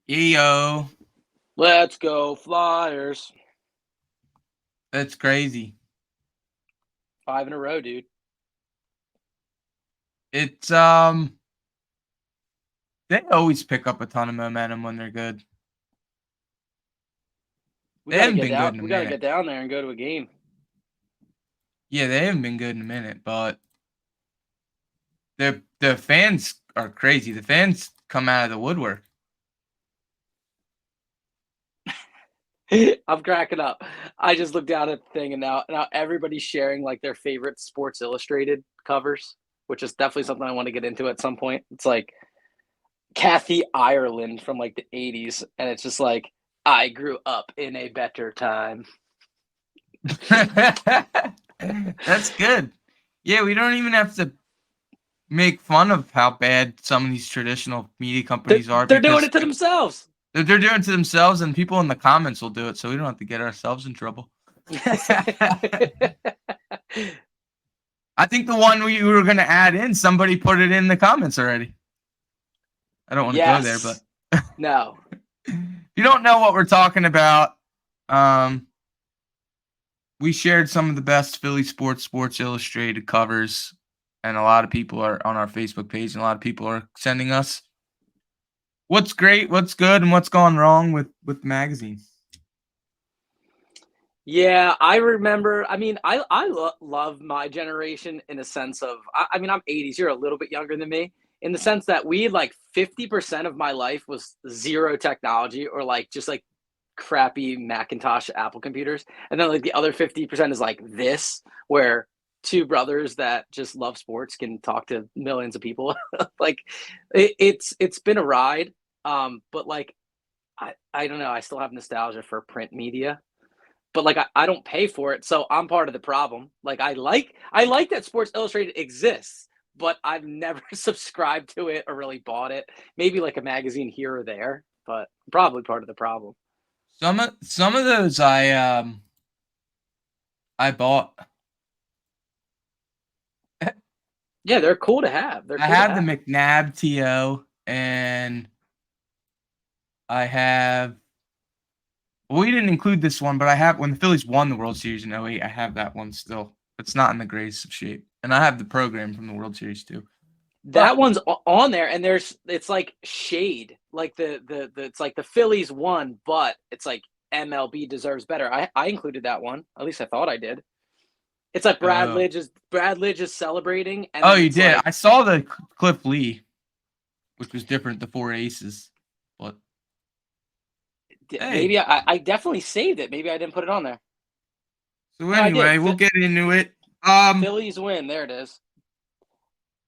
Yo, Let's go Flyers. that's crazy. 5 in a row, dude. It's they always pick up a ton of momentum when they're good. We They got to haven't get been down. good in a We got to minute. get down there and go to a game. Yeah, they haven't been good in a minute, but the fans are crazy. The fans come out of the woodwork. I'm cracking up. I just looked down at the thing and now everybody's sharing like their favorite Sports Illustrated covers, which is definitely something I want to get into at some point. It's like Kathy Ireland from like the 80s and it's just like I grew up in a better time. That's good. Yeah, we don't even have to make fun of how bad some of these traditional media They're, companies are they're doing because it to themselves. they're doing it to themselves, and people in the comments will do it, so we don't have to get ourselves in trouble. I think the one we were going to add in, somebody put it in the comments already. I don't want to go there, but Yes. No. if you don't know what we're talking about, um, we shared some of the best Philly Sports Illustrated covers, and a lot of people are on our Facebook page, and a lot of people are sending us what's great, what's good, and what's gone wrong with the magazine. Yeah, I remember. I mean, I love my generation in a sense of. I mean, I'm 80s. You're a little bit younger than me in the sense that we like 50% of my life was zero technology or like just like crappy Macintosh Apple computers, and then like the other 50% is like this, where two brothers that just love sports can talk to millions of people. Like it's been a ride, but like I don't know. I still have nostalgia for print media, but like I don't pay for it, so I'm part of the problem. Like I like that Sports Illustrated exists, but I've never subscribed to it or really bought it. Maybe like a magazine here or there, but probably part of the problem. Some of those I bought. Yeah, they're cool to have. They're I cool to have the have. McNabb TO, and I have. Well, we didn't include this one, but I have when the Phillies won the World Series in '08. I have that one still. It's not in the greatest of shape, and I have the program from the World Series too. But That one's on there, and it's like shade, like the it's like the Phillies won, but it's like MLB deserves better. I included that one. At least I thought I did. It's like oh, Brad Lidge is celebrating, and oh, then you it's did. like I saw the Cliff Lee, which was different. The four aces, but hey. maybe I definitely saved it. Maybe I didn't put it on there. So No, I did. anyway, we'll get into it. Um, Phillies win. There it is.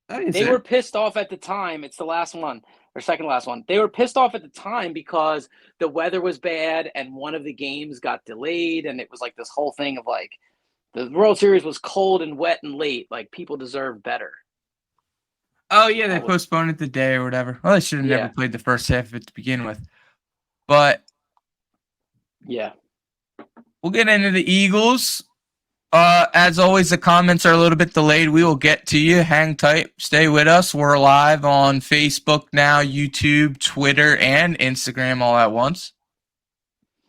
that is They were it. pissed off at the time. It's the last one or second last one. They were pissed off at the time because the weather was bad and one of the games got delayed, and it was like this whole thing of like the World Series was cold and wet and late. Like people deserve better. Oh yeah, they That was postponed it the day or whatever. Well, they should have never yeah, played the first half of it to begin with. But yeah. we'll get into the Eagles. As always, the comments are a little bit delayed. We will get to you. Hang tight. Stay with us. We're live on Facebook now, YouTube, Twitter, and Instagram all at once.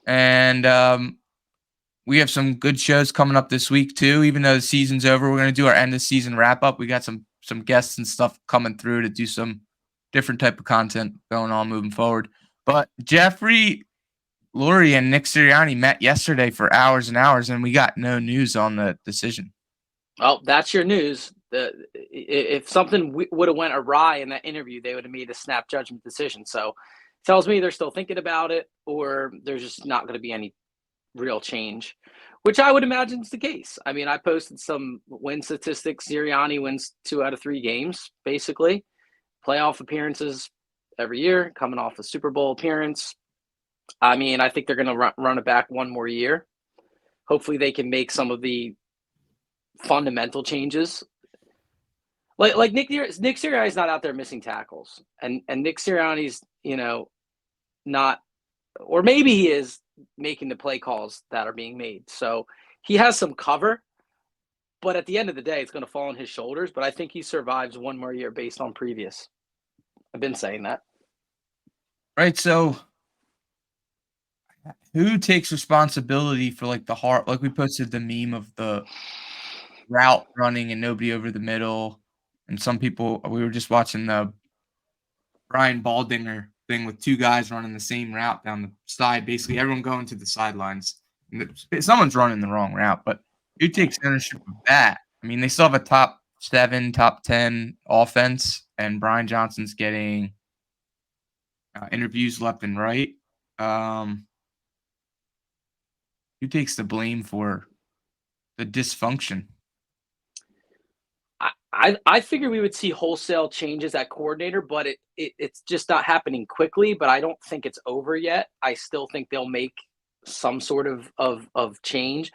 And we have some good shows coming up this week too. Even though the season's over, we're gonna do our end of season wrap up. We got some guests and stuff coming through to do some different type of content going on moving forward. But Jeffrey Lurie and Nick Sirianni met yesterday for hours and hours, and we got no news on the decision. Well, that's your news. If something would have went awry in that interview, they would have made a snap judgment decision. So, tells me they're still thinking about it, or there's just not going to be any real change, which I would imagine is the case. I mean, I posted some win statistics. Sirianni wins 2 out of 3 games, basically. Playoff appearances every year, coming off a Super Bowl appearance. I mean, I think they're going to run it back one more year. Hopefully, they can make some of the fundamental changes. Like Nick Sirianni's not out there missing tackles, and Nick Sirianni's not, or maybe he is making the play calls that are being made. So he has some cover, but at the end of the day, it's going to fall on his shoulders. But I think he survives one more year based on previous. I've been saying that. Right. So who takes responsibility for like the heart? Like we posted the meme of the route running and nobody over the middle, and some people we were just watching the Brian Baldinger thing with two guys running the same route down the side, basically everyone going to the sidelines. Someone's running the wrong route, but who takes ownership of that? I mean, they still have a top 7, top 10 offense, and Brian Johnson's getting interviews left and right. Um, who takes the blame for the dysfunction? I figure we would see wholesale changes at coordinator, but it's just not happening quickly. But I don't think it's over yet. I still think they'll make some sort of change.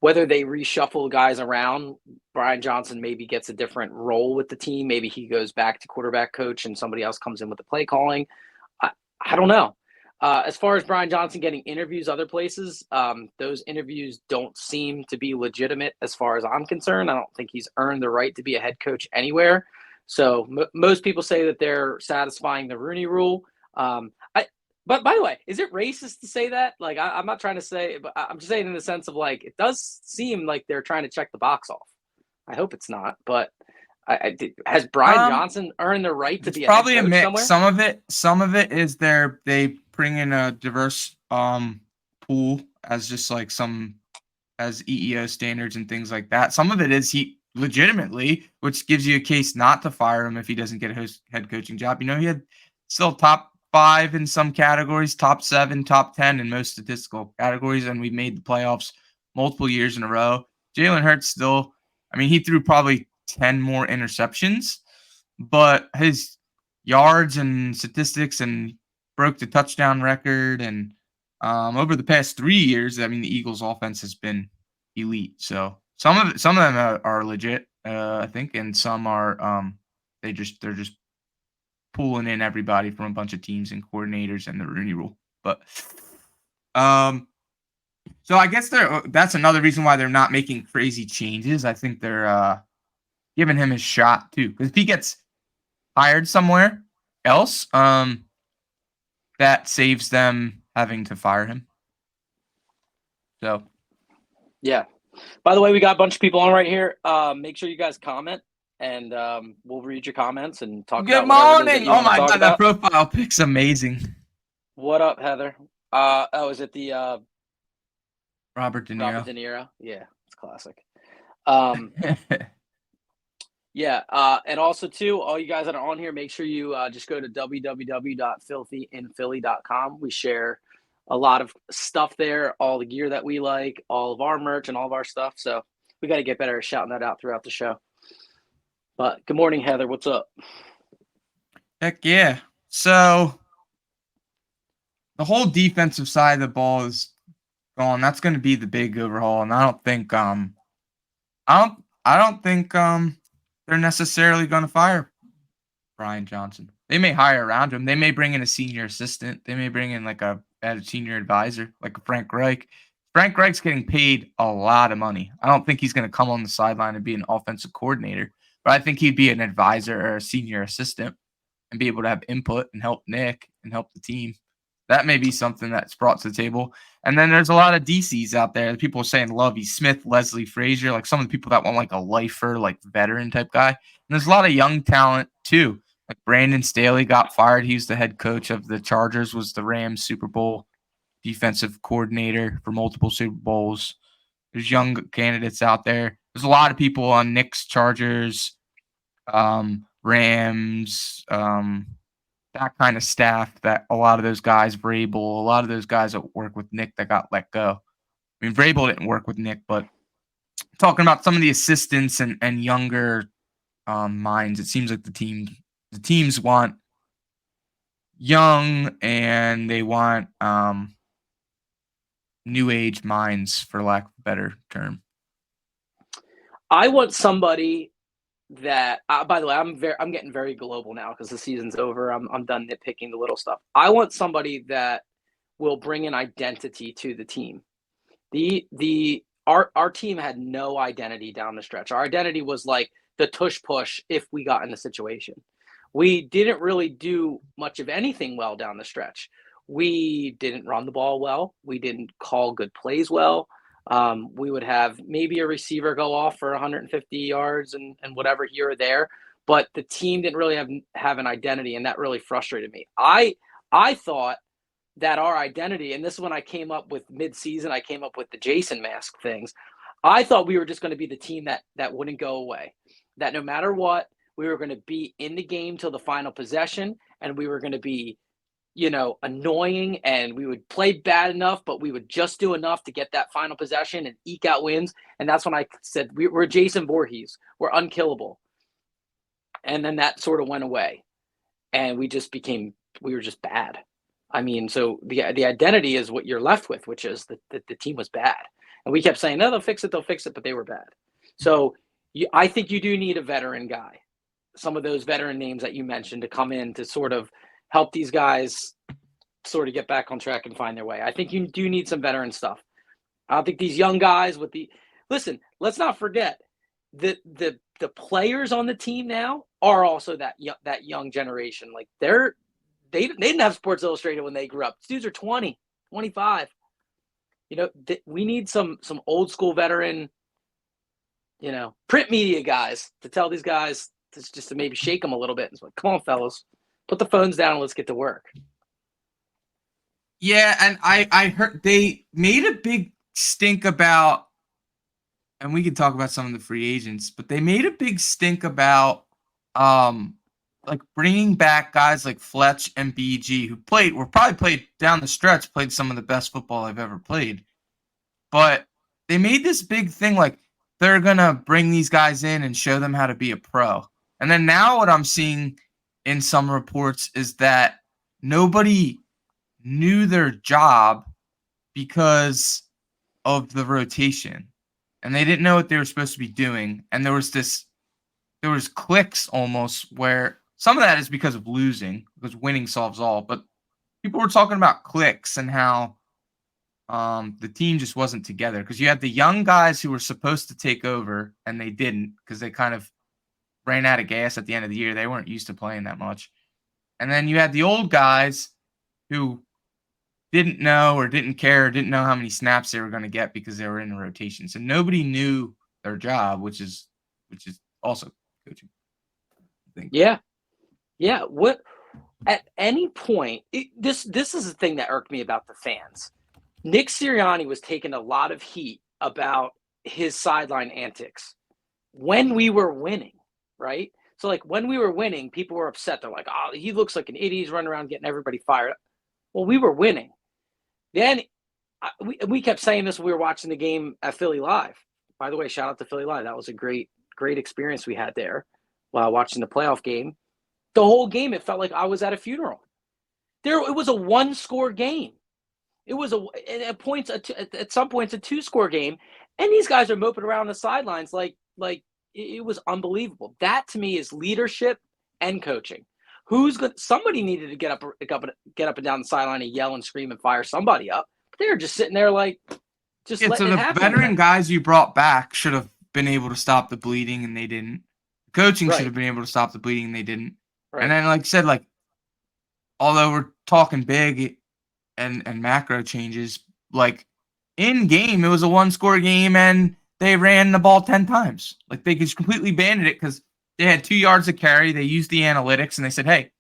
Whether they reshuffle guys around, Brian Johnson maybe gets a different role with the team. Maybe he goes back to quarterback coach and somebody else comes in with the play calling. I, I don't know. As far as Brian Johnson getting interviews other places, those interviews don't seem to be legitimate as far as I'm concerned. I don't think he's earned the right to be a head coach anywhere. So most people say that they're satisfying the Rooney Rule. But by the way, is it racist to say that? Like, I'm not trying to say, but I'm just saying in the sense of like, it does seem like they're trying to check the box off. I hope it's not, but has Brian Um, Johnson earned the right to it's be a head probably a coach mix. somewhere? Some of it is they bring in a diverse pool as just like some as EEO standards and things like that. Some of it is he legitimately, which gives you a case not to fire him if he doesn't get a head coaching job. You know, he had still top 5 in some categories, top 7, top 10 in most statistical categories, and we made the playoffs multiple years in a row. Jalen Hurts still, I mean, he threw probably 10 more interceptions, but his yards and statistics and broke the touchdown record. And over the past 3 years, I mean, the Eagles' offense has been elite. So some of them are legit, I think, and some are they're just pulling in everybody from a bunch of teams and coordinators and the Rooney Rule. But um, so I guess that's another reason why they're not making crazy changes. I think they're giving him his shot too, because if he gets hired somewhere else, that saves them having to fire him. So Yeah. By the way, we got a bunch of people on right here. Make sure you guys comment, and we'll read your comments and talk good about whatever it is that morning. you Oh want to my talk god, that about. profile pic's amazing. What up, Heather? Is it the Robert De Robert Niro. De Niro? Yeah, it's classic. Um, yeah, and also too, all you guys that are on here, make sure you just go to www.philthyinphilly.com. We share a lot of stuff there, all the gear that we like, all of our merch, and all of our stuff. So we got to get better at shouting that out throughout the show. But good morning, Heather. What's up? Heck yeah. So the whole defensive side of the ball is gone. That's going to be the big overhaul, and I don't think they're necessarily going to fire Brian Johnson. They may hire around him. They may bring in a senior assistant. They may bring in like a senior advisor, like a Frank Reich. Frank Reich's getting paid a lot of money. I don't think he's going to come on the sideline and be an offensive coordinator, but I think he'd be an advisor or a senior assistant and be able to have input and help Nick and help the team. That may be something that's brought to the table. And then there's a lot of DCs out there. People are saying Lovey Smith, Leslie Frazier, like some of the people that want like a lifer, like veteran type guy. And there's a lot of young talent too. Like Brandon Staley got fired. He was the head coach of the Chargers, was the Rams Super Bowl defensive coordinator for multiple Super Bowls. There's young candidates out there. There's a lot of people on Knicks, Chargers, Rams, that kind of staff that a lot of those guys, Vrabel, a lot of those guys that work with Nick that got let go. I mean, Vrabel didn't work with Nick, but talking about some of the assistants and younger minds, it seems like the teams want young and they want new age minds, for lack of a better term. I want somebody that. By the way, I'm getting very global now because the season's over. I'm done nitpicking the little stuff. I want somebody that will bring an identity to the team. Our team had no identity down the stretch. Our identity was like the tush push if we got in the situation. We didn't really do much of anything well down the stretch. we didn't run the ball well. We didn't call good plays well. We would have maybe a receiver go off for 150 yards and whatever here or there, but the team didn't really have an identity, and that really frustrated me. I thought that our identity, and this is when I came up with mid-season, I came up with the Jason mask things. I thought we were just going to be the team that wouldn't go away, that no matter what, we were going to be in the game till the final possession, and we were going to be, annoying, and we would play bad enough, but we would just do enough to get that final possession and eke out wins. And that's when I said we're Jason Voorhees, we're unkillable. And then that sort of went away, and we were just bad. I mean, so the identity is what you're left with, which is that the team was bad. And we kept saying, no, they'll fix it, but they were bad. So I think you do need a veteran guy, some of those veteran names that you mentioned, to come in to sort of help these guys sort of get back on track and find their way. I think you do need some veteran stuff. I don't think these young guys listen, let's not forget that the players on the team now are also that young generation. Like they didn't have Sports Illustrated when they grew up. These dudes are 20, 25. We need some old school veteran, print media guys to tell these guys just to maybe shake them a little bit. It's like, come on, fellas, put the phones down and let's get to work. Yeah, and I heard they made a big stink about, and we can talk about some of the free agents, but they made a big stink about like bringing back guys like Fletch and BG, who probably played down the stretch, played some of the best football I've ever played. But they made this big thing like they're going to bring these guys in and show them how to be a pro. And then now what I'm seeing in some reports is that nobody knew their job because of the rotation. And they didn't know what they were supposed to be doing. And there was clicks almost where some of that is because of losing, because winning solves all. But people were talking about clicks and how the team just wasn't together, because you had the young guys who were supposed to take over and they didn't, because they kind of ran out of gas at the end of the year. They weren't used to playing that much. And then you had the old guys who didn't know or didn't care or didn't know how many snaps they were going to get because they were in the rotation. So nobody knew their job, which is also coaching, I think. Yeah. What at any point, this is the thing that irked me about the fans. Nick Sirianni was taking a lot of heat about his sideline antics when we were winning, right? So like when we were winning, people were upset. They're like, oh, he looks like an idiot. He's running around getting everybody fired up. Well, we were winning. Then we kept saying this when we were watching the game at Philly Live. By the way, shout out to Philly Live. That was a great experience we had there while watching the playoff game. The whole game, it felt like I was at a funeral. It was a one-score game. It was at some points a two-score game, and these guys are moping around the sidelines like it was unbelievable. That to me is leadership and coaching. Somebody needed to get up and down the sideline and yell and scream and fire somebody up. But they were just sitting there like just letting it happen. So the veteran guys you brought back should have been able to stop the bleeding, and they didn't. The coaching should have been able to stop the bleeding, and they didn't. Right. And then, like I said, like although we're talking big and macro changes, like in game, it was a one-score game, and they ran the ball 10 times. Like they just completely abandoned it because they had 2 yards of carry. They used the analytics, and they said, hey,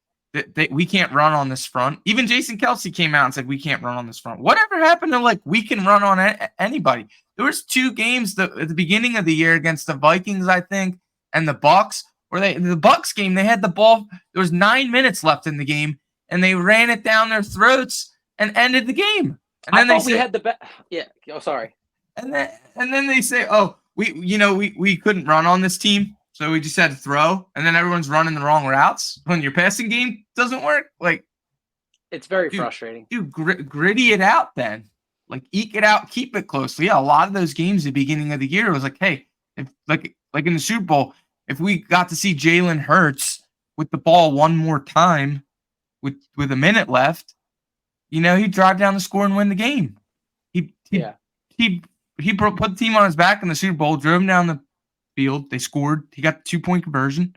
we can't run on this front. Even Jason Kelce came out and said, we can't run on this front. Whatever happened to, like, we can run on anybody? There was 2 games at the beginning of the year against the Vikings, I think, and the Bucs, where the Bucs game, they had the ball. There was 9 minutes left in the game, and they ran it down their throats and ended the game. And then we had the best. Yeah. Oh, sorry. And then they say, oh, we couldn't run on this team, so we just had to throw. And then everyone's running the wrong routes when your passing game doesn't work. Like, it's very frustrating. Dude, gritty it out then. Like, eke it out, keep it close. Yeah, a lot of those games at the beginning of the year, it was like, hey, if like in the Super Bowl, if we got to see Jalen Hurts with the ball one more time with a minute left, he'd drive down the score and win the game. He put the team on his back in the Super Bowl, drove him down the field. They scored. He got the 2-point conversion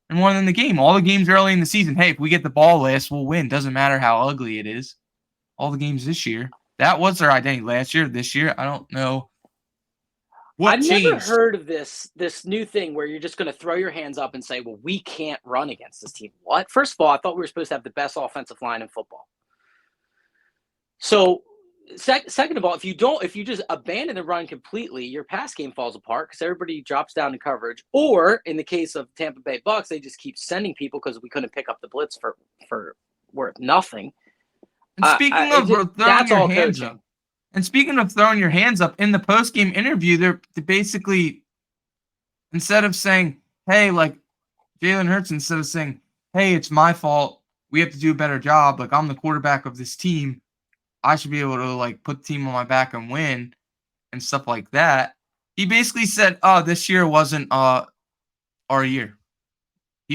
and won in the game. All the games early in the season, hey, if we get the ball last, we'll win. Doesn't matter how ugly it is. all the games this year. That was their identity last year. This year, I don't know what I've never changed. heard of this new thing where you're just going to throw your hands up and say, "Well, we can't run against this team." What? First of all, I thought we were supposed to have the best offensive line in football. So, second of all, if you just abandon the run completely, your pass game falls apart because everybody drops down in coverage. Or in the case of Tampa Bay Bucks, they just keep sending people because we couldn't pick up the blitz for worth nothing. And speaking of throwing That's your all hands coaching. up, and speaking of throwing your hands up in the post game interview, they're basically, instead of saying, "Hey," like Jalen Hurts, instead of saying, "Hey, it's my fault. We have to do a better job. Like I'm the quarterback of this team. I should be able to like put the team on my back and win," and stuff like that. He basically said, "Oh, this year wasn't our year.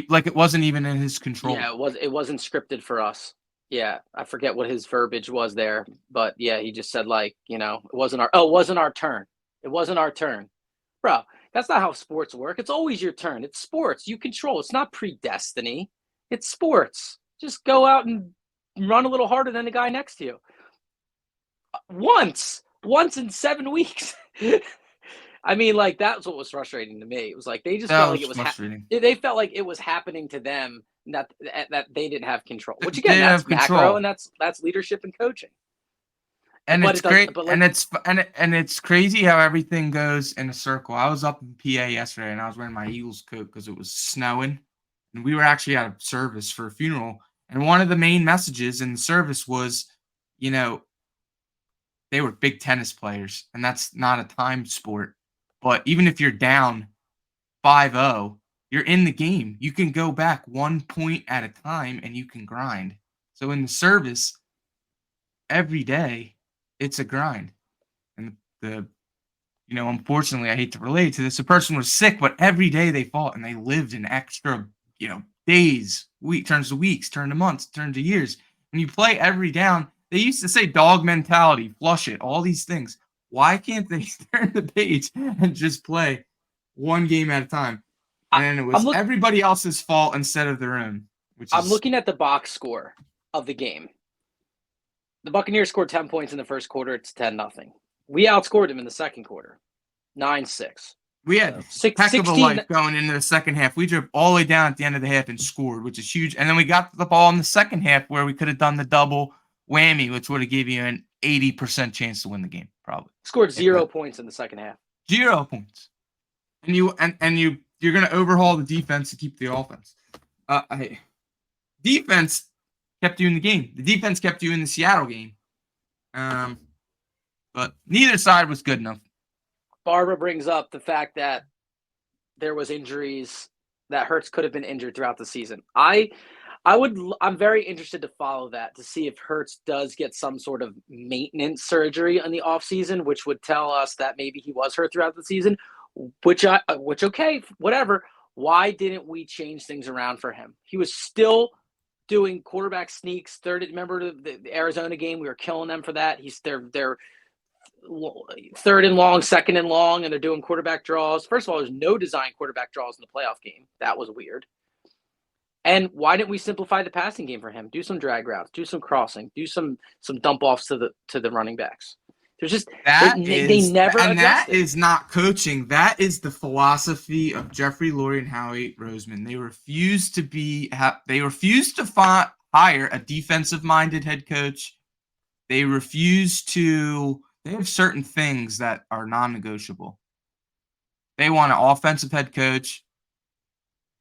Like it wasn't even in his control." Yeah, it wasn't scripted for us. Yeah, I forget what his verbiage was there, but yeah, he just said like, it wasn't our turn. It wasn't our turn. Bro, that's not how sports work. It's always your turn. It's sports. You control. It's not predestiny. It's sports. Just go out and run a little harder than the guy next to you. Once in 7 weeks. I mean, like that's what was frustrating to me. It was like they just That felt like was it was frustrating. they felt like it was happening to them that they didn't have control. Which They again, didn't that's have macro control. and that's leadership and coaching. And But it's it does. great, But and like, it's crazy how everything goes in a circle. I was up in PA yesterday, and I was wearing my Eagles coat because it was snowing, and we were actually out of service for a funeral. And one of the main messages in the service was, you know, they were big tennis players, and that's not a time sport. But even if you're down 5-0, you're in the game. You can go back 1 point at a time, and you can grind. So in the service, every day, it's a grind. And unfortunately, I hate to relate to this. The person was sick, but every day they fought and they lived an extra, days, turns to weeks, turn to months, turn to years. When you play every down, they used to say dog mentality, flush it, all these things. Why can't they turn the page and just play one game at a time? And it was everybody else's fault instead of their own. I'm looking at the box score of the game. The Buccaneers scored 10 points in the first quarter. It's 10-0. We outscored them in the second quarter, 9-6. We had heck of a life going into the second half. We drove all the way down at the end of the half and scored, which is huge. And then we got the ball in the second half where we could have done the double whammy, which would have given you an 80% chance to win the game, probably. Scored 0 points in the second half. 0 points. And you're going to overhaul the defense to keep the offense. Defense kept you in the game. The defense kept you in the Seattle game. But neither side was good enough. Barbara brings up the fact that there was injuries, that Hurts could have been injured throughout the season. I'm very interested to follow that, to see if Hurts does get some sort of maintenance surgery in the offseason, which would tell us that maybe he was hurt throughout the season, which okay, whatever. Why didn't we change things around for him? He was still doing quarterback sneaks. Remember the Arizona game? We were killing them for that. They're third and long, second and long, and they're doing quarterback draws. First of all, there's no design quarterback draws in the playoff game. That was weird. And why didn't we simplify the passing game for him? Do some drag routes, do some crossing, do some dump offs to the running backs. There's just they never adjusted. That is not coaching. That is the philosophy of Jeffrey Lurie and Howie Roseman. They refuse to hire a defensive-minded head coach. They have certain things that are non-negotiable. They want an offensive head coach,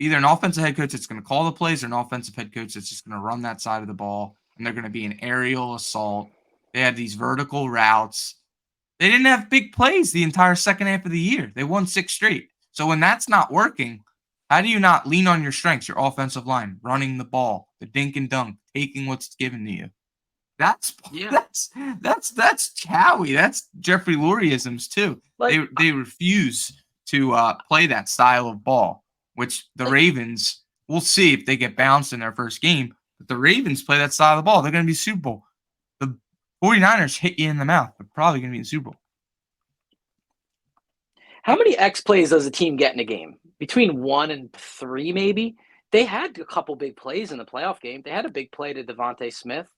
either an offensive head coach that's going to call the plays or an offensive head coach that's just going to run that side of the ball, and they're going to be an aerial assault. They had these vertical routes. They didn't have big plays the entire second half of the year. They won 6 straight. So when that's not working, how do you not lean on your strengths, your offensive line, running the ball, the dink and dunk, taking what's given to you? That's Howie. That's Jeffrey Lurieisms too. They refuse to play that style of ball, which the Ravens, we'll see if they get bounced in their first game. But the Ravens play that style of the ball. They're going to be Super Bowl. The 49ers hit you in the mouth. They're probably going to be in the Super Bowl. How many X plays does a team get in a game? Between 1 and 3, maybe? They had a couple big plays in the playoff game. They had a big play to Devontae Smith.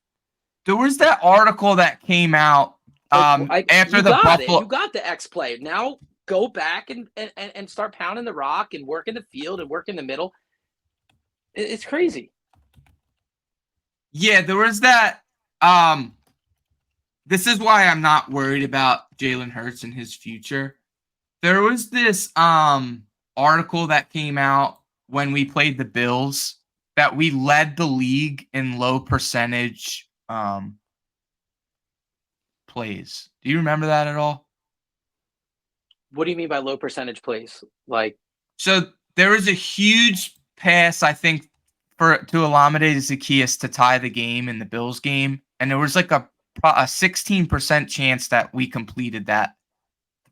There was that article that came out after you the got it. Buffalo. You got the X play. Now go back and start pounding the rock and work in the field and work in the middle. It's crazy. Yeah, there was that. This is why I'm not worried about Jalen Hurts and his future. There was this article that came out when we played the Bills that we led the league in low percentage plays. Do you remember that at all? What do you mean by low percentage plays? Like, so there was a huge pass, I think, to Olamide Zaccheaus to tie the game in the Bills game, and there was like a 16% chance that we completed that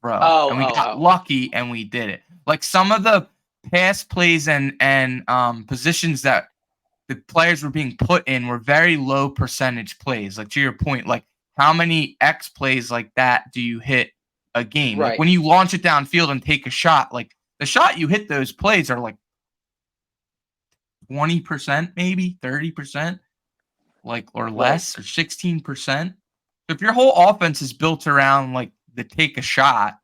throw, and we got lucky and we did it. Like some of the pass plays and positions that the players were being put in were very low percentage plays. Like to your point, like how many X plays like that do you hit a game? right. Like when you launch it downfield and take a shot, like the shot you hit those plays are like 20%, maybe 30%, like or less, or 16%. If your whole offense is built around like the take a shot,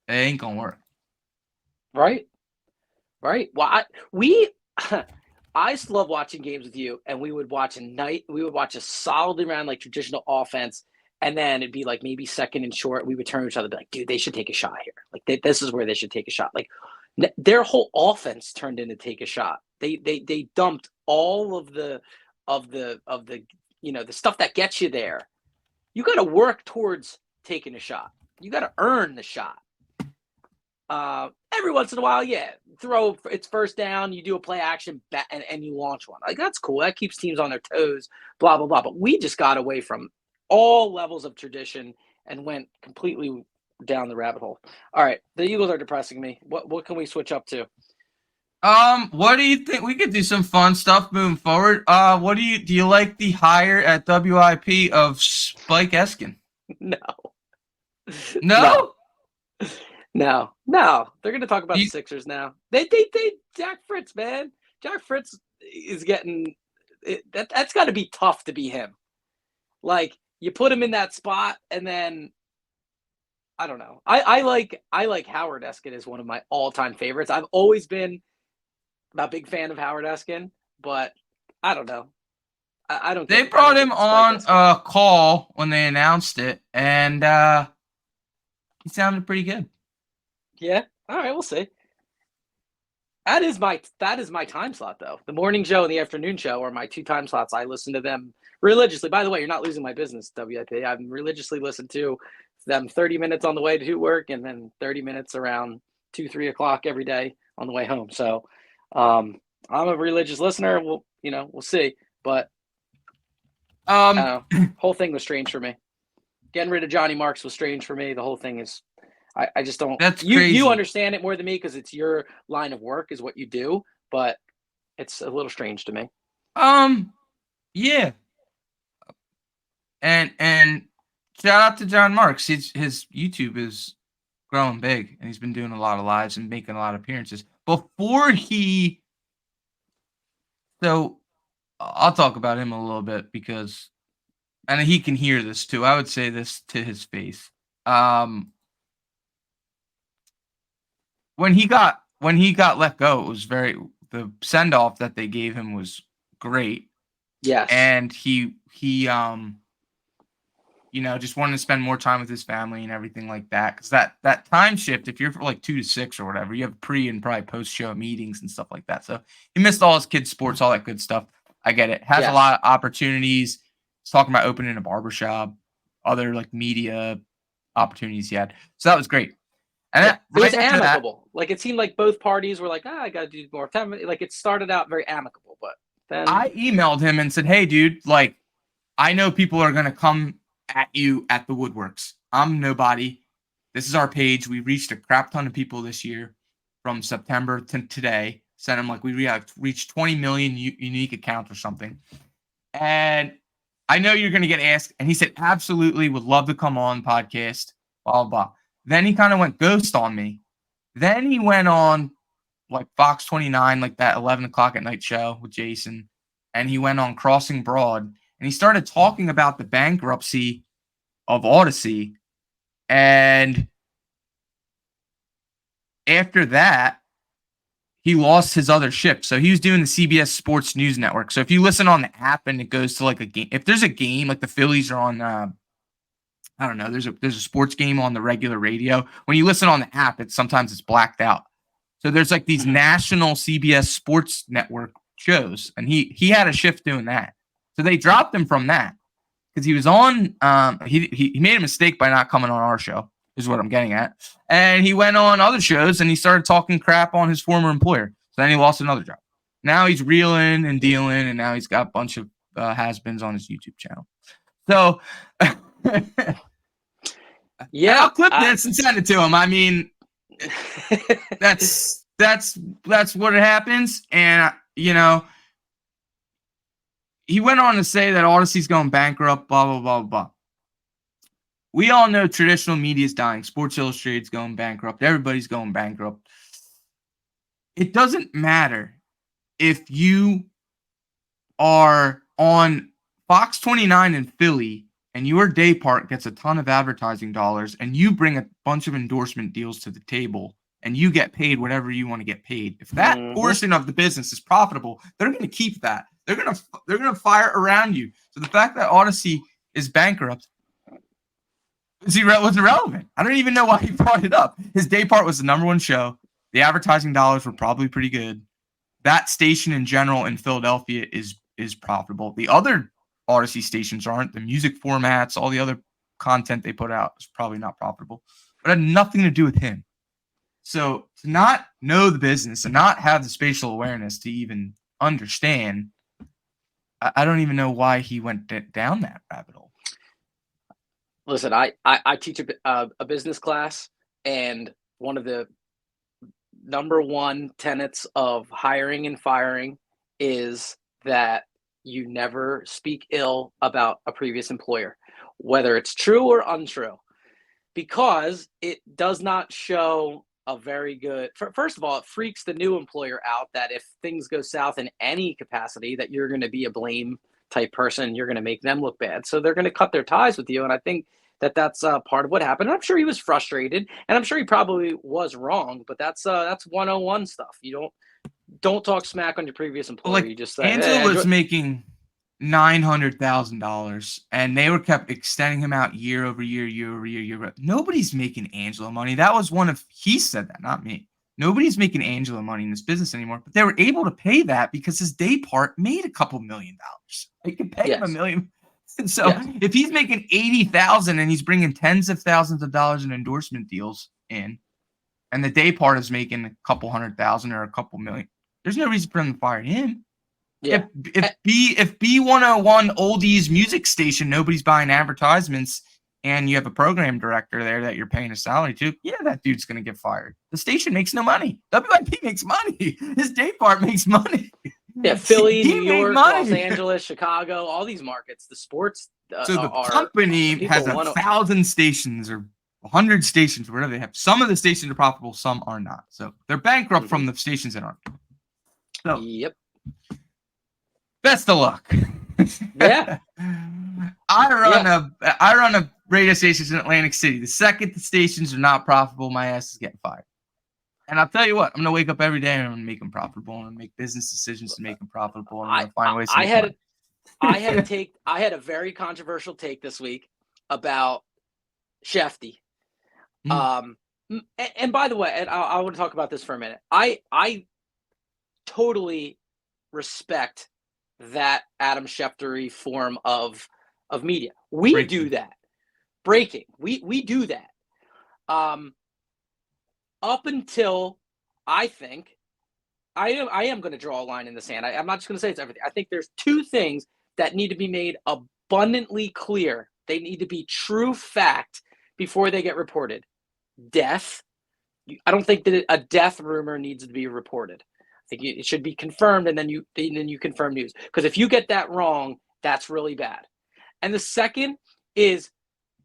it ain't gonna work. Right. Well, I used to love watching games with you, and we would watch a solidly ran like traditional offense, and then it'd be like maybe second and short. We would turn to each other and be like, dude, they should take a shot here. Like this is where they should take a shot. Like their whole offense turned into take a shot. They dumped all of the the stuff that gets you there. You got to work towards taking a shot. You got to earn the shot. Every once in a while, it's first down, you do a play action and you launch one. Like that's cool. That keeps teams on their toes, blah, blah, blah. But we just got away from all levels of tradition and went completely down the rabbit hole. All right. The Eagles are depressing me. What can we switch up to? What do you think? We could do some fun stuff moving forward. Do you like the hire at WIP of Spike Eskin? No. No? No. They're going to talk about the Sixers now. They Jack Fritz, man. Jack Fritz is getting that's got to be tough to be him. Like you put him in that spot, and then I don't know. I like Howard Eskin as one of my all-time favorites. I've always been a big fan of Howard Eskin, but I don't know. I don't. They brought him on a call when they announced it, and he sounded pretty good. Yeah. All right. We'll see. That is my time slot though. The morning show and the afternoon show are my two time slots. I listen to them religiously. By the way, you're not losing my business, WIP. I've religiously listened to them 30 minutes on the way to work and then 30 minutes around 2-3 o'clock every day on the way home. So I'm a religious listener. We'll see. But whole thing was strange for me. Getting rid of Johnny Marks was strange for me. The whole thing is I just don't. That's crazy. You understand it more than me because it's your line of work is what you do, but it's a little strange to me. Yeah. And shout out to John Marks. His YouTube is growing big, and he's been doing a lot of lives and making a lot of appearances. So I'll talk about him a little bit because, and he can hear this too. I would say this to his face. When he got let go, it was the send off that they gave him was great. Yes. And he just wanted to spend more time with his family and everything like that. Because that time shift, if you're for like 2 to 6 or whatever, you have pre and probably post show meetings and stuff like that. So he missed all his kids' sports, all that good stuff. I get it. Has a lot of opportunities. He's talking about opening a barbershop, other like media opportunities he had. So that was great. And it was amicable. Like it seemed like both parties were like, I got to do more time. Like it started out very amicable, but then I emailed him and said, hey, dude, like I know people are going to come at you at the woodworks. I'm nobody. This is our page. We reached a crap ton of people this year from September to today. Sent him like we reached 20 million unique accounts or something. And I know you're going to get asked. And he said, absolutely, would love to come on podcast, blah, blah, blah. Then he kind of went ghost on me. Then he went on like Fox 29, like that 11 o'clock at night show with Jason. And he went on Crossing Broad. and he started talking about the bankruptcy of Odyssey. And after that, he lost his other ship. So he was doing the CBS Sports News Network. So if you listen on the app and it goes to like a game, if there's a game like the Phillies are on, I don't know, there's a sports game on the regular radio. When you listen on the app, sometimes it's blacked out. So there's like these national CBS Sports Network shows, and he had a shift doing that. So they dropped him from that because he was on. He made a mistake by not coming on our show, is what I'm getting at. And he went on other shows and he started talking crap on his former employer. So then he lost another job. Now he's reeling and dealing, and now he's got a bunch of has-beens on his YouTube channel. So yeah, I'll clip this and send it to him. I mean, that's what happens. And you know, he went on to say that Odyssey's going bankrupt, blah blah blah blah. We all know traditional media is dying. Sports Illustrated's going bankrupt. Everybody's going bankrupt. It doesn't matter if you are on Fox 29 in Philly and your day part gets a ton of advertising dollars and you bring a bunch of endorsement deals to the table and you get paid whatever you want to get paid. If that portion of the business is profitable, they're going to keep that. They're going to fire around you. So the fact that Odyssey is bankrupt was irrelevant. I don't even know why he brought it up. His day part was the number one show. The advertising dollars were probably pretty good. That station in general in Philadelphia is profitable. The other Odyssey stations aren't. The music formats, all the other content they put out is probably not profitable. But it had nothing to do with him. So to not know the business and not have the spatial awareness to even understand, I don't even know why he went down that rabbit hole. Listen, I teach a business class, and one of the number one tenets of hiring and firing is that you never speak ill about a previous employer, whether it's true or untrue, because it does not show a very good, first of all, it freaks the new employer out that if things go south in any capacity, that you're going to be a blame type person, you're going to make them look bad. So they're going to cut their ties with you. And I think that that's part of what happened. And I'm sure he was frustrated, and I'm sure he probably was wrong, but that's 101 stuff. You don't talk smack on your previous employer. Like, you just say, Angela was making $900,000, and they were kept extending him out year over year. Nobody's making Angela money. That was he said that, not me. Nobody's making Angela money in this business anymore, but they were able to pay that because his day part made a couple $1 million. They could pay him $1 million. And so if he's making 80,000 and he's bringing tens of thousands of dollars in endorsement deals in, and the day part is making a couple 100,000 or a couple million, there's no reason for them to fire him. Yeah. If B101 oldies music station, nobody's buying advertisements, and you have a program director there that you're paying a salary to, that dude's going to get fired. The station makes no money. WIP makes money. His day part makes money. Yeah, Philly, New York, Los Angeles, Chicago, all these markets, the sports. So the company has 1,000 stations or 100 stations, whatever they have. Some of the stations are profitable, some are not. So they're bankrupt from the stations that aren't. So, best of luck. Yeah. I run a radio station in Atlantic City. The second the stations are not profitable, my ass is getting fired. And I'll tell you what, I'm going to wake up every day and I'm going to make them profitable. I'm going to make business decisions to make them profitable. And I'm going to find ways to make money. I had a very controversial take this week about Philthy. And by the way, and I want to talk about this for a minute. I totally respect that Adam Schefter-y form of media. We do that. Breaking. We do that. Up until I think I am going to draw a line in the sand. I'm not just going to say it's everything. I think there's two things that need to be made abundantly clear. They need to be true fact before they get reported. Death. I don't think that a death rumor needs to be reported. I think it should be confirmed, and then you confirm news. Because if you get that wrong, that's really bad. And the second is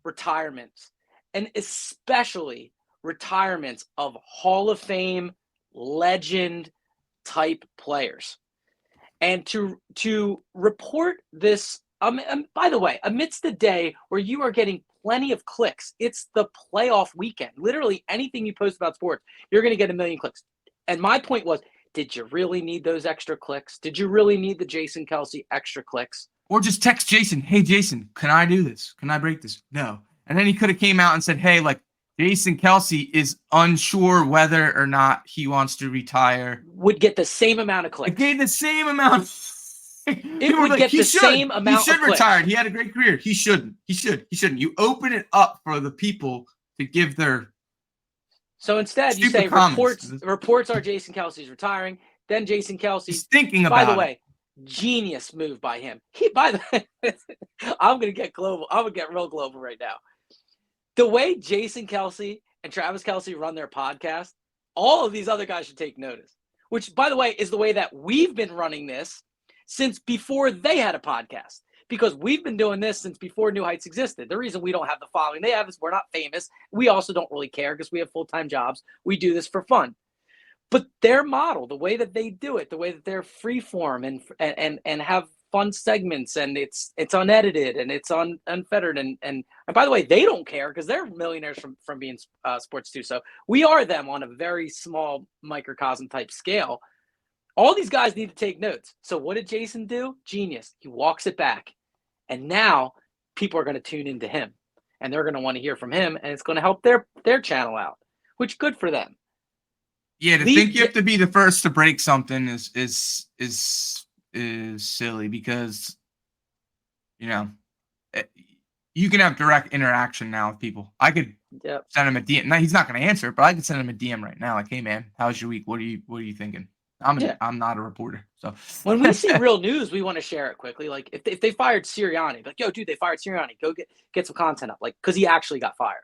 retirements, and especially retirements of Hall of Fame legend type players. And to report this By the way, amidst the day where you are getting plenty of clicks, it's the playoff weekend. Literally anything you post about sports, you're going to get a million clicks. And my point was, did you really need those extra clicks? Did you really need the Jason Kelsey extra clicks? Or just text Jason, hey, Jason, can I do this? Can I break this? No. And then he could have came out and said, hey, like, Jason Kelsey is unsure whether or not he wants to retire. Would get the same amount of clicks. It gave the same amount. It would get the same amount He should of clicks. retire. He had a great career. He shouldn't. He shouldn't. You open it up for the people to give their. So instead, you say reports are Jason Kelsey's retiring. Then Jason Kelsey's thinking about. By the way, genius move by him. By the way, I'm gonna get global. I'm gonna get real global right now. The way Jason Kelsey and Travis Kelsey run their podcast, all of these other guys should take notice. Which, by the way, is the way that we've been running this since before they had a podcast. Because we've been doing this since before New Heights existed. The reason we don't have the following they have is we're not famous. We also don't really care because we have full-time jobs. We do this for fun. But their model, the way that they do it, the way that they're freeform and have fun segments, and it's unedited and it's unfettered, and by the way, they don't care because they're millionaires from being sports too. So we are them on a very small microcosm type scale. All these guys need to take notes. So what did Jason do? Genius. He walks it back. And now people are going to tune into him, and they're going to want to hear from him, and it's going to help their channel out, which good for them. Yeah, to think you have to be the first to break something is silly because, you know, you can have direct interaction now with people. I could send him a DM. Now, he's not going to answer, but I could send him a DM right now. Like, hey man, how's your week? What are you thinking? I'm not a reporter. So when we see real news, we want to share it quickly. Like if they fired Sirianni, like, yo, dude, they fired Sirianni. Go get some content up. Like, because he actually got fired.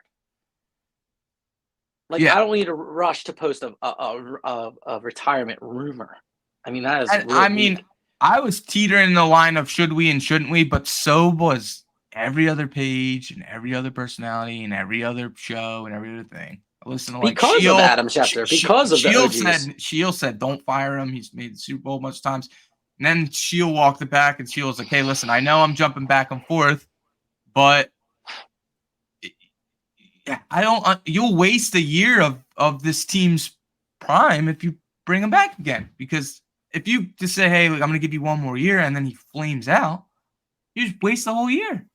Like, I don't need to rush to post a retirement rumor. I mean, that is I was teetering the line of should we and shouldn't we, but so was every other page and every other personality and every other show and every other thing. Listen to because of Adam Schefter, because of the OGs. Shield said, don't fire him. He's made the Super Bowl a bunch of times. And then Shield walked it back, and Shield was like, hey, listen, I know I'm jumping back and forth, but you'll waste a year of this team's prime if you bring him back again. Because if you just say, hey, look, I'm going to give you one more year, and then he flames out, you just waste the whole year.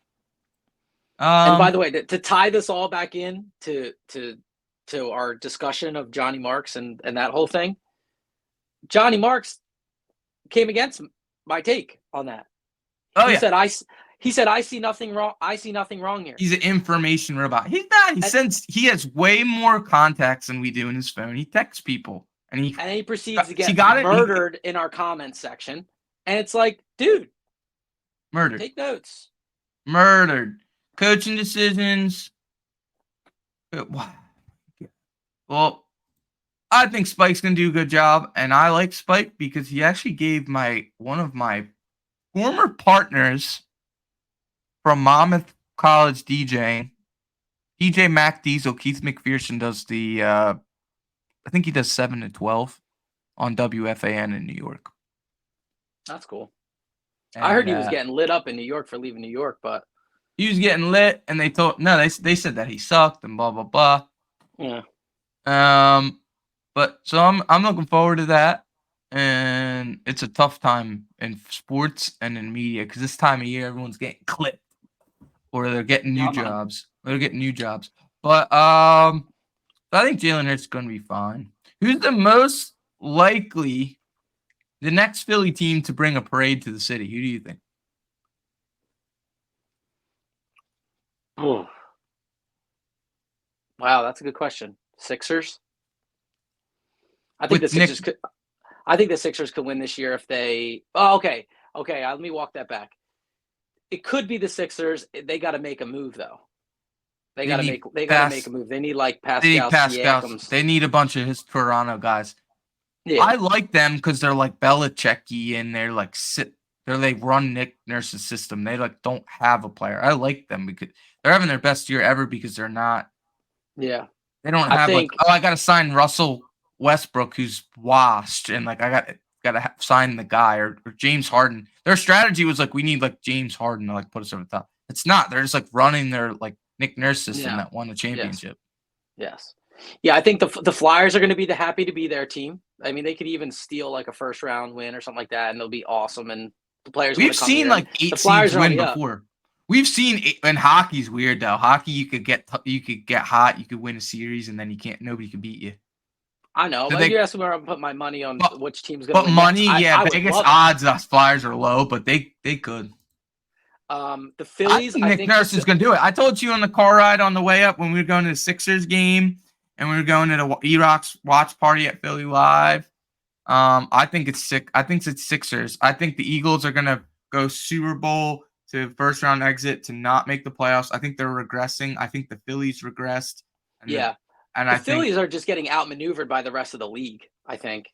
And by the way, to tie this all back in to our discussion of Johnny Marks and that whole thing, Johnny Marks came against my take on that. He said I see nothing wrong. I see nothing wrong here. He's an information robot. He's not. He has way more contacts than we do in his phone. He texts people and he proceeds to get murdered in our comments section. And it's like, dude, murdered. Take notes. Murdered. Coaching decisions. Well, I think Spike's going to do a good job, and I like Spike because he actually gave one of my former partners from Monmouth College DJ Mac Diesel, Keith McPherson does I think he does 7 to 12 on WFAN in New York. That's cool. And I heard he was getting lit up in New York for leaving New York, but he was getting lit, and they said that he sucked and blah blah blah. Yeah. But so I'm looking forward to that, and it's a tough time in sports and in media because this time of year everyone's getting clipped or they're getting new jobs. But I think Jalen Hurts is going to be fine. Who's the most likely the next Philly team to bring a parade to the city? Who do you think? Oh, wow, that's a good question. Sixers. I think the Sixers could win this year if they. Oh, okay. Let me walk that back. It could be the Sixers. They got to make a move though. They got to make a move. They need like Pascal Siakams. They need a bunch of his Toronto guys. Yeah. I like them because they're like Belichick-y and they're like they run Nick Nurse's system. They like don't have a player. I like them because they're having their best year ever because they're not. Yeah. They don't have I got to sign Russell Westbrook who's washed and like I got gotta sign the guy or James Harden. Their strategy was like we need like James Harden to like put us over the top. It's not. They're just like running their like Nick Nurse system Yeah. that won the championship. Yes. Yeah, I think the Flyers are going to be the happy to be their team. I mean, they could even steal like a first round win or something like that, and they'll be awesome. And the players want We've to come seen here. And like the 8 Flyers seeds are on win the up. before. We've seen and hockey's weird though. Hockey, you could get hot, you could win a series, and then you can't. Nobody could beat you. I know, So but they, you asked me where I'm putting my money on but, which team's going to but win next. money, yeah, I would Vegas love odds us Flyers are low, but they could. it. The I Phillies, think I Nick think Nurse is going to do it. I told you on the car ride on the way up when we were going to the Sixers game and we were going to the E-Rocks watch party at Philly Live. I think it's sick. I think it's Sixers. I think the Eagles are going to go Super Bowl to first round exit to not make the playoffs. I think they're regressing. I think the Phillies regressed. yeah. And The I think Phillies are just getting outmaneuvered by the rest of the league, I think.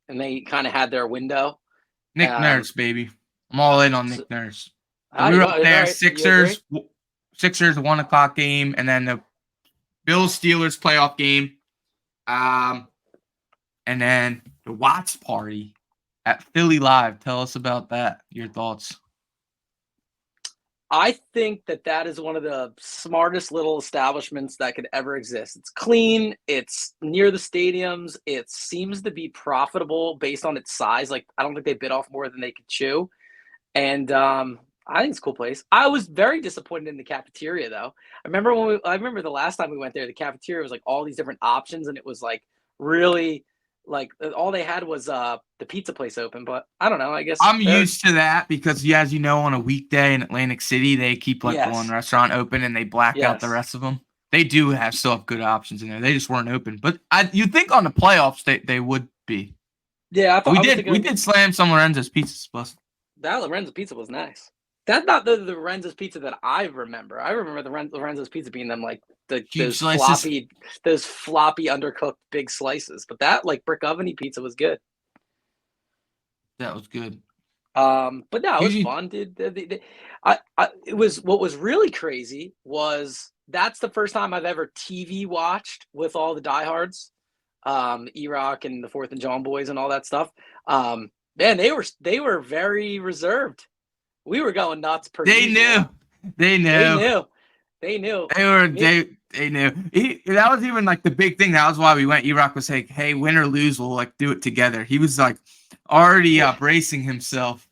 And they kind of had their window. Nick Nurse, baby. I'm all in on So, Nick Nurse. how do We you, were all up there, right, you agree? Sixers 1:00 game, and then the Bills Steelers playoff game. And then the Watts party at Philly Live. Tell us about that. Your thoughts. I think that is one of the smartest little establishments that could ever exist. It's clean. It's near the stadiums. It seems to be profitable based on its size. Like, I don't think they bit off more than they could chew. And I think it's a cool place. I was very disappointed in the cafeteria, though. I remember the last time we went there, the cafeteria was like all these different options, and it was like really like all they had was the pizza place open. But I don't know. I guess I'm they're used to that because, yeah, as you know, on a weekday in Atlantic City, they keep like one yes, restaurant open and they black out the yes. rest of them. They do have still have good options in there. They just weren't open. But you think on the playoffs they would be. Yeah, We I was did thinking slam some Lorenzo's pizzas plus. that Lorenzo's pizza was nice. That's not the Lorenzo's pizza that I remember. I remember the Lorenzo's pizza being them like Huge slices. those floppy undercooked big slices. But that like brick oveny pizza was good. That was good. But no, it was Usually, fun, dude. It was what was really crazy was that's the first time I've ever TV watched with all the diehards, E-Rock and the Fourth and John boys and all that stuff. Man, they were very reserved. We were going nuts per they usual. knew. They knew. They knew. They knew. They were they knew. That was even like the big thing. That was why we went. E-Rock was like, "Hey, win or lose, we'll like do it together." He was like already bracing himself.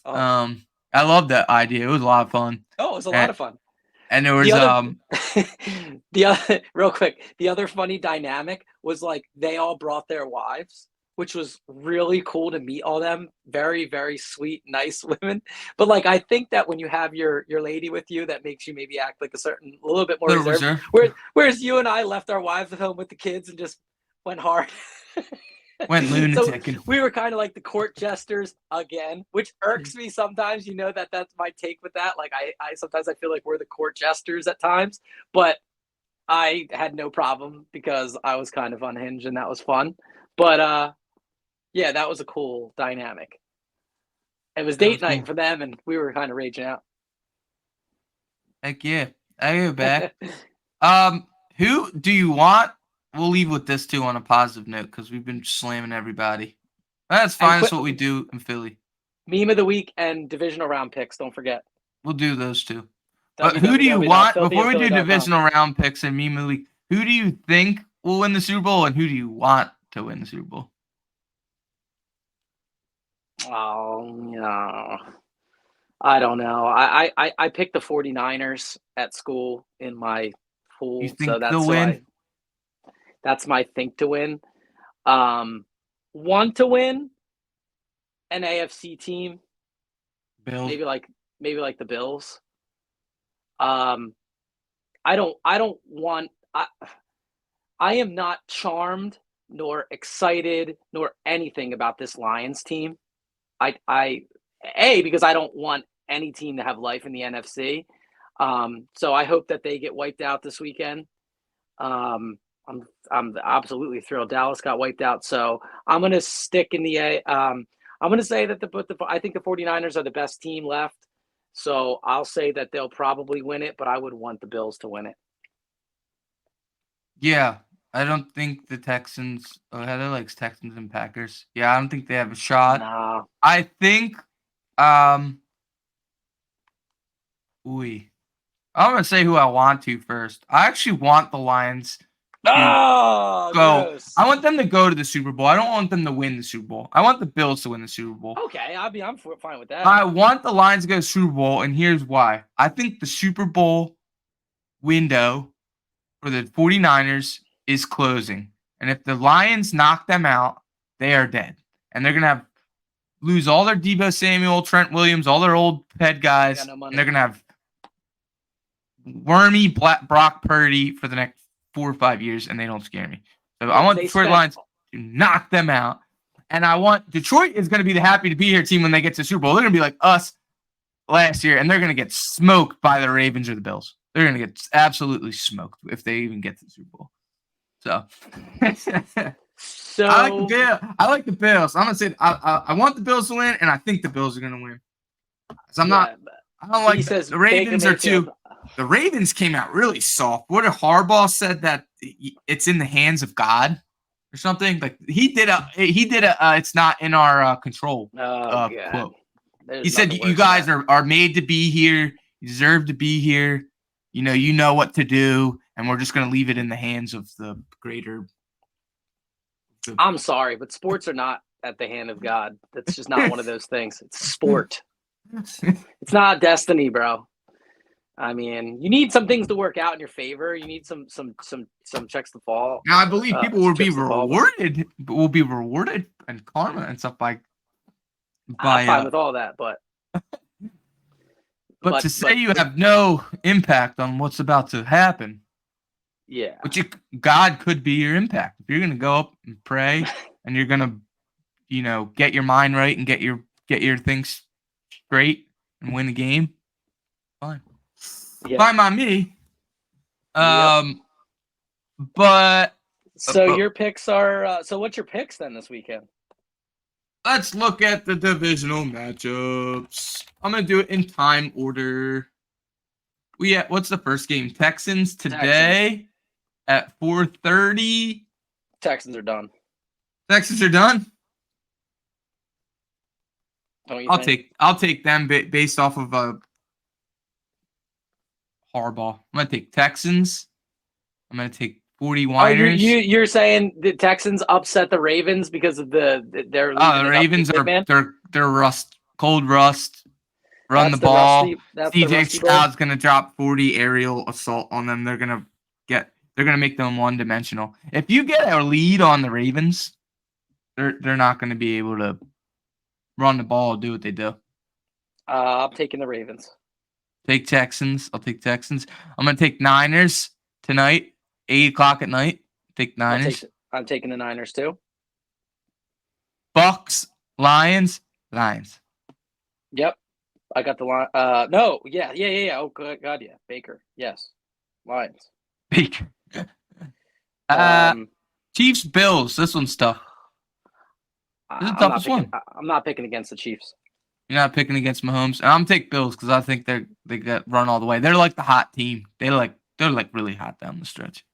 Oh. I love that idea. It was a lot of fun. Oh, it was a lot of fun. And there was the other real quick, the other funny dynamic was like they all brought their wives, which was really cool to meet all them. Very, very sweet, nice women. But like I think that when you have your lady with you, that makes you maybe act like a little bit more reserved. Whereas you and I left our wives at home with the kids and just went hard. Went lunatic. So we were kind of like the court jesters again, which irks me sometimes. You know that's my take with that. Like I sometimes I feel like we're the court jesters at times, but I had no problem because I was kind of unhinged and that was fun. But yeah, that was a cool dynamic. It was date night for them, and we were kind of raging out. Heck yeah, I go back. Who do you want? We'll leave with this too on a positive note because we've been slamming everybody. That's fine. That's what we do in Philly. Meme of the week and divisional round picks. Don't forget. We'll do those two. But who do you want before we do divisional round picks and meme of the week? Who do you think will win the Super Bowl, and who do you want to win the Super Bowl? Oh yeah, I don't know. I picked the 49ers at school in my pool, You think so that's they'll win? That's my think to win. Want to win an AFC team. Bills. Maybe like the Bills. I don't want I am not charmed nor excited nor anything about this Lions team. Because I don't want any team to have life in the NFC. So I hope that they get wiped out this weekend. I'm absolutely thrilled. Dallas got wiped out, so I'm going to stick in the I'm going to say that I think the 49ers are the best team left. So I'll say that they'll probably win it, but I would want the Bills to win it. Yeah, I don't think the Texans. Oh, Heather likes Texans and Packers. Yeah, I don't think they have a shot. Nah. I think. Ooh. I'm gonna say who I want to first. I actually want the Lions to Oh, go. gross. I want them to go to the Super Bowl. I don't want them to win the Super Bowl. I want the Bills to win the Super Bowl. Okay, I'm fine with that. I want the Lions to go to the Super Bowl, and here's why. I think the Super Bowl window for the 49ers is closing. And if the Lions knock them out, they are dead. And they're gonna lose all their Deebo Samuel, Trent Williams, all their old head guys, They got no money. and they're gonna have wormy Brock Purdy for the next 4 or 5 years, and they don't scare me. So I want the Detroit Lions to knock them out, and I want Detroit is going to be the happy to be here team when they get to the Super Bowl. They're going to be like us last year, and they're going to get smoked by the Ravens or the Bills. They're going to get absolutely smoked if they even get to the Super Bowl. So, So I like the Bills. I'm gonna say I want the Bills to win, and I think the Bills are going to win. So I don't like the Ravens are too. The Ravens came out really soft. What if Harbaugh said that it's in the hands of God or something? Like he did a it's not in our control quote. He said you guys are made to be here. You deserve to be here. You know what to do, and we're just going to leave it in the hands of the greater. I'm sorry, but sports are not at the hand of God. That's just not one of those things. It's sport. It's not destiny, bro. I mean, you need some things to work out in your favor. You need some checks to fall. Now I believe people will be rewarded. Will be rewarded and karma and stuff by. I'm fine with all that, but to say you have no impact on what's about to happen. Yeah. But God could be your impact. If you're going to go up and pray and you're going to, get your mind right and get your things straight and win the game, fine. Yeah. Fine by me. But so your picks are so what's your picks then this weekend? Let's look at the divisional matchups. I'm going to do it in time order. What's the first game? Texans today at 4:30. Texans are done. Texans are done? I'll take them based off of Harbaugh. I'm going to take Texans. I'm going to take 49ers. You're saying the Texans upset the Ravens because of the Ravens are they're cold rust. Run the ball. CJ Stroud's going to drop 40 aerial assault on them. They're going to make them one-dimensional. If you get a lead on the Ravens, they're not going to be able to run the ball, do what they do. I'm taking the Ravens. Take Texans. I'll take Texans. I'm going to take Niners tonight, 8 o'clock at night. Take Niners. I'm taking the Niners too. Bucks, Lions. Yep. I got the line. No. Yeah. Oh, God, yeah. Baker. Yes. Lions. Baker. Chiefs, Bills. This one's tough. This is the toughest one. I'm not picking against the Chiefs. You're not picking against Mahomes. And I'm taking Bills because I think they got run all the way. They're like the hot team. They're like really hot down the stretch.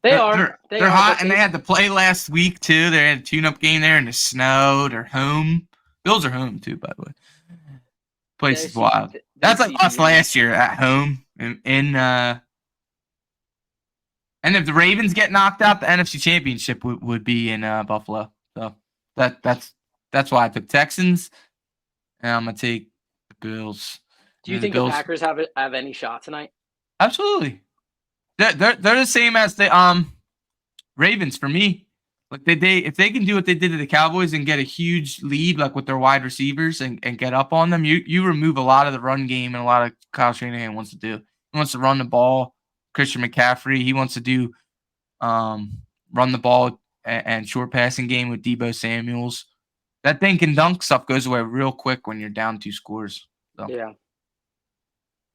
They're hot, and they had to play last week too. They had a tune-up game there in the snow. They're home. Bills are home too, by the way. Place is wild. That's like us last year at home and if the Ravens get knocked out, the NFC Championship would be in Buffalo. So that's why I took Texans, and I'm gonna take the Bills. Do you think the Packers have any shot tonight? Absolutely. They're the same as the Ravens for me. Like if they can do what they did to the Cowboys and get a huge lead, like with their wide receivers and get up on them, you remove a lot of the run game and a lot of Kyle Shanahan wants to do. He wants to run the ball. Christian McCaffrey, he wants to do run the ball and short passing game with Deebo Samuels. That thing can dunk stuff goes away real quick when you're down 2 scores. So. Yeah.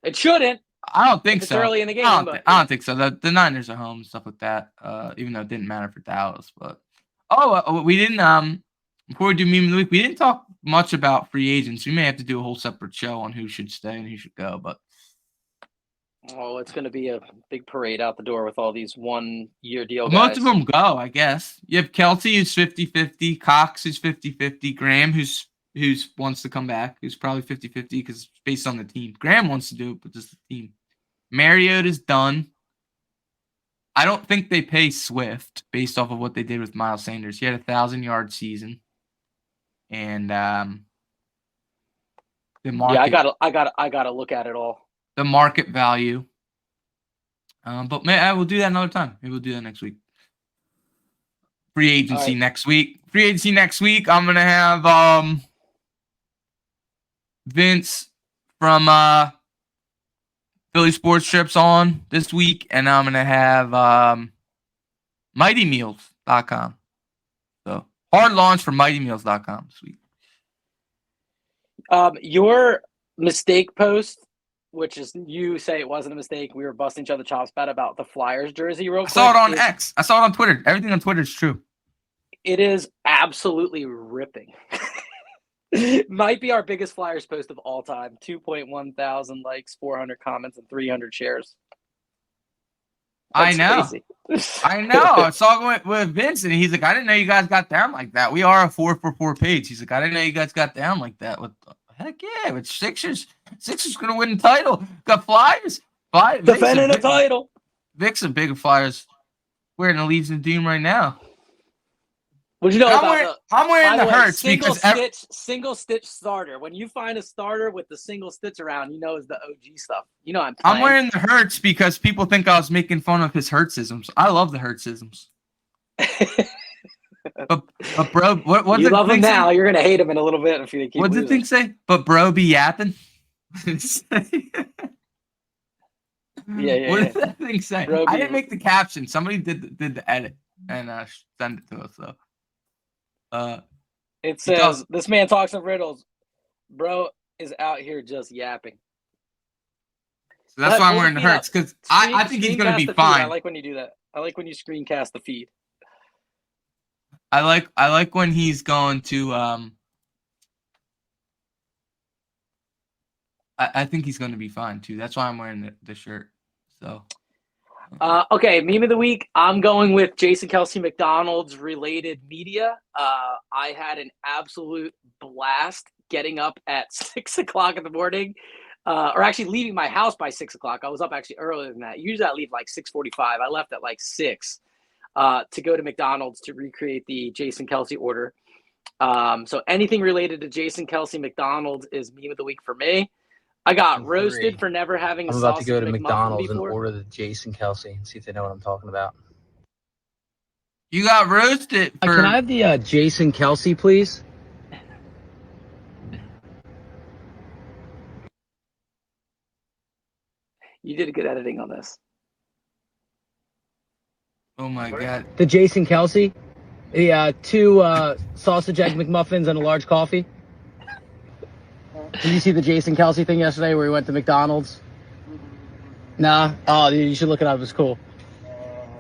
It shouldn't. I don't think so. It's early in the game. I don't think so. The Niners are home and stuff like that. Even though it didn't matter for Dallas, but we didn't. Before we do meme of the week, we didn't talk much about free agents. We may have to do a whole separate show on who should stay and who should go. But Oh, it's going to be a big parade out the door with all these 1-year deal Most guys. of them go, I guess. You have Kelty, who's 50-50, Cox, who's 50-50, Graham, who's wants to come back, who's probably 50-50 because based on the team. Graham wants to do it, but just the team. Marriotta's done. I don't think they pay Swift based off of what they did with Miles Sanders. He had a 1,000-yard season, and the market, I gotta look at it all. the market value. But I will do that another time. Maybe we'll do that next week. Free agency next week. Free agency next week. I'm gonna have Vince from Philly Sports Trips on this week, and I'm gonna have MightyMeals.com. So hard launch for MightyMeals.com this week. Your mistake post, which is you say it wasn't a mistake. We were busting each other chops about the Flyers jersey. I saw it on X. I saw it on Twitter. Everything on Twitter is true. It is absolutely ripping. It might be our biggest Flyers post of all time. 2.1 thousand likes, 400 comments, and 300 shares. That's crazy. I know. I saw it with Vince, and he's like, I didn't know you guys got down like that. We are a 4-for-4 page. He's like, I didn't know you guys got down like that. With heck yeah, with Sixers gonna win the title. Got Flyers. Defending a title. Vic's a big Flyers. Wearing the Legion of Doom right now. What you know I'm wearing the Hurts because single stitch starter. When you find a starter with the single stitch around, you know it's the OG stuff. You know I'm wearing the Hurts because people think I was making fun of his Hurtsisms. I love the Hurtsisms. but bro, what you love him now? You're gonna hate him in a little bit if you keep. What's the thing say? But bro, be yapping. Yeah. What does that thing say? I didn't make the caption. Somebody did the edit and send it to us though. It says this man talks in riddles. Bro is out here just yapping. So that's why I'm wearing the Hurts because I think he's gonna be fine. I like when you do that. I like when you screencast the feed. I like when he's going to I think he's going to be fine too. That's why I'm wearing the shirt. So okay, meme of the week. I'm going with Jason Kelce McDonald's related media. I had an absolute blast getting up at 6 o'clock in the morning, or actually leaving my house by 6 o'clock. I was up actually earlier than that. Usually I leave like 6:45. I left at like 6 to go to McDonald's to recreate the Jason Kelce order. So anything related to Jason Kelce McDonald's is meme of the week for me. I got roasted for never having a sausage McMuffin I'm about to go to McDonald's before. and order the Jason Kelce and see if they know what I'm talking about. You got roasted for... Can I have the Jason Kelce, please? You did a good editing on this. Oh my God. The Jason Kelce? The 2 sausage egg McMuffins and a large coffee? Did you see the Jason Kelce thing yesterday where he went to McDonald's? Nah? Oh, dude, you should look it up. It's cool.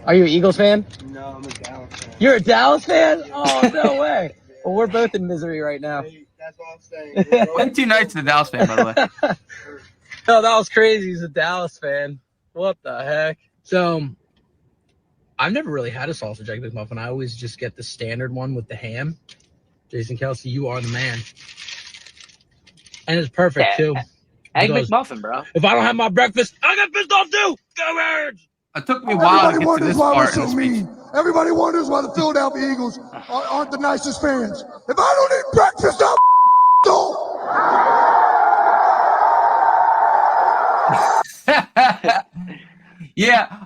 Are you an Eagles fan? No, I'm a Dallas fan. You're a Dallas fan? Oh, no way. Well, we're both in misery right now. Hey, that's what I'm saying. Went 2 nights to the Dallas fan, by the way. No, that was crazy. He's a Dallas fan. What the heck? So, I've never really had a sausage egg McMuffin. I always just get the standard one with the ham. Jason Kelce, you are the man. And it's perfect, too. Egg McMuffin, bro. If I don't have my breakfast, I get pissed off, too. Go Birds! It took me a while to get to this part. Everybody wonders why the Philadelphia Eagles aren't the nicest fans. If I don't eat breakfast, I'm Yeah,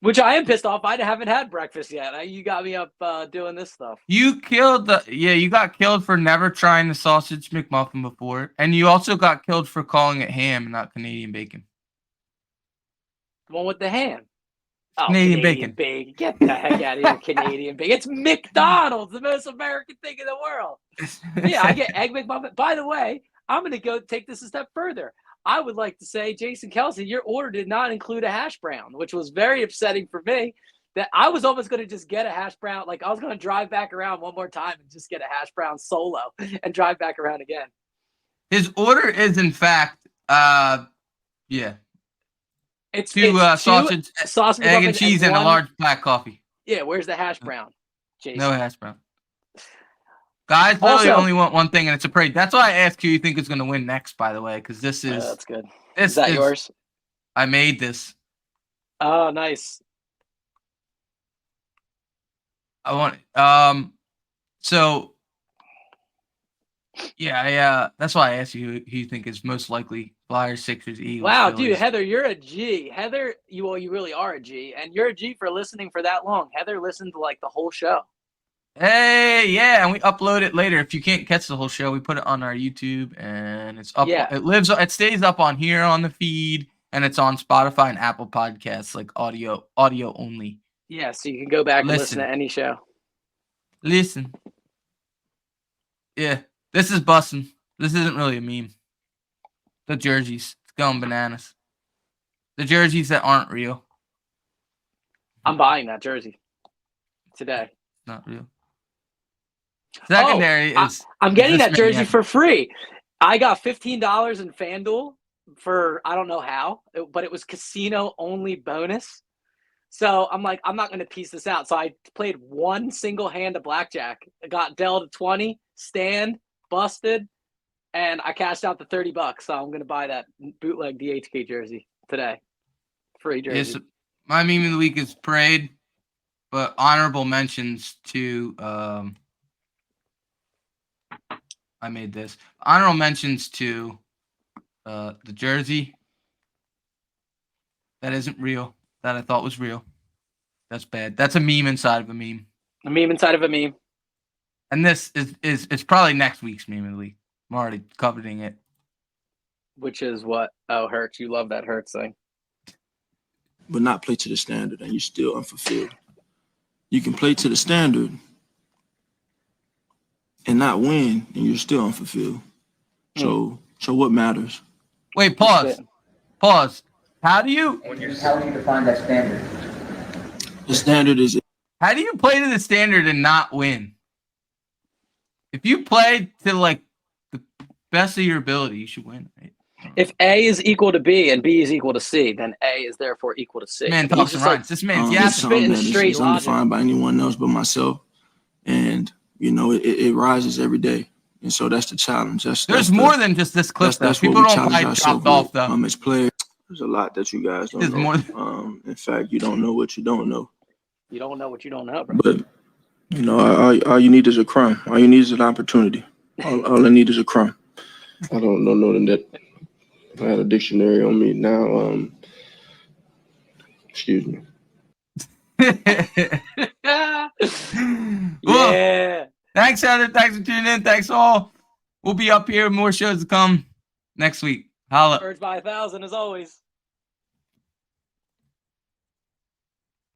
which I am pissed off. I haven't had breakfast yet. You got me up doing this stuff. You got killed for never trying the sausage McMuffin before, and you also got killed for calling it ham and not Canadian bacon. The one with the ham. Oh, Canadian bacon. Get the heck out of here, Canadian bacon. It's McDonald's, the most American thing in the world. Yeah, I get egg McMuffin. By the way, I'm going to go take this a step further. I would like to say, Jason Kelce, your order did not include a hash brown, which was very upsetting for me. That I was almost going to just get a hash brown. Like I was going to drive back around one more time and just get a hash brown solo and drive back around again. His order is, in fact, Yeah. It's Two it's sausage, sausage egg McMuffin and cheese, and a one- large black coffee. Yeah, where's the hash brown, Jason? No hash brown. Guys literally Also- only want one thing, and it's a parade. That's why I asked who you think is going to win next, by the way, because this is That's good. this Is that yours? I made this. Oh, nice. I want so yeah, that's why I asked you who you think is most likely Flyers, Sixers, Eagles. Wow, Phillies. dude, Heather, you're a G. Heather, you really are a G, and you're a G for listening for that long. Heather listened to like the whole show. Hey, yeah, and we upload it later. If you can't catch the whole show, we put it on our YouTube, and it's up. Yeah. It stays up on here on the feed, and it's on Spotify and Apple Podcasts, like audio only. Yeah, so you can go back and listen to any show. Listen. Yeah, this is bussin'. This isn't really a meme. The jerseys, it's going bananas. The jerseys that aren't real. I'm buying that jersey today. Not real. Secondary is. I'm getting is this that jersey man- for free. I got $15 in FanDuel for I don't know how, but it was casino only bonus. So I'm like, I'm not going to piece this out. So I played one single hand of blackjack. I got dealt a 20, stand, busted, and I cashed out the $30. So I'm going to buy that bootleg DHK jersey today. Free jersey. Yes, my meme of the week is parade, but honorable mentions to I made this. Honorable mentions to the jersey that isn't real, that I thought was real. That's bad. That's a meme inside of a meme. A meme inside of a meme. And this is probably next week's meme of the week. I'm already coveting it. Which is what? Oh, Hurts. You love that Hurts thing. But not play to the standard and you're still unfulfilled. You can play to the standard and not win and you're still unfulfilled. So what matters? Wait, pause. How do you define that standard? The standard is play to the standard and not win? If you play to like the best of your ability, you should win, right? If A is equal to B and B is equal to C, then A is therefore equal to C. Man He's talks just and like, rhymes. This man's it's yapping. something that straight is logic. undefined by anyone else but myself. And, you know, it rises every day. And so that's the challenge. There's more than just this clip, though. That's People what we don't challenge probably ourselves dropped off, with. though. As players, there's a lot that you guys don't There's know. more. In fact, you don't know what you don't know. You don't know what you don't know, bro. But, you know, all you need is a crumb. All you need is an opportunity. All I need is a crumb. I don't know that. I had a dictionary on me now. Excuse me. Well, Yeah. thanks, Heather. Thanks for tuning in. Thanks, all. We'll be up here with more shows to come next week. Holla. Birds by 1,000 as always.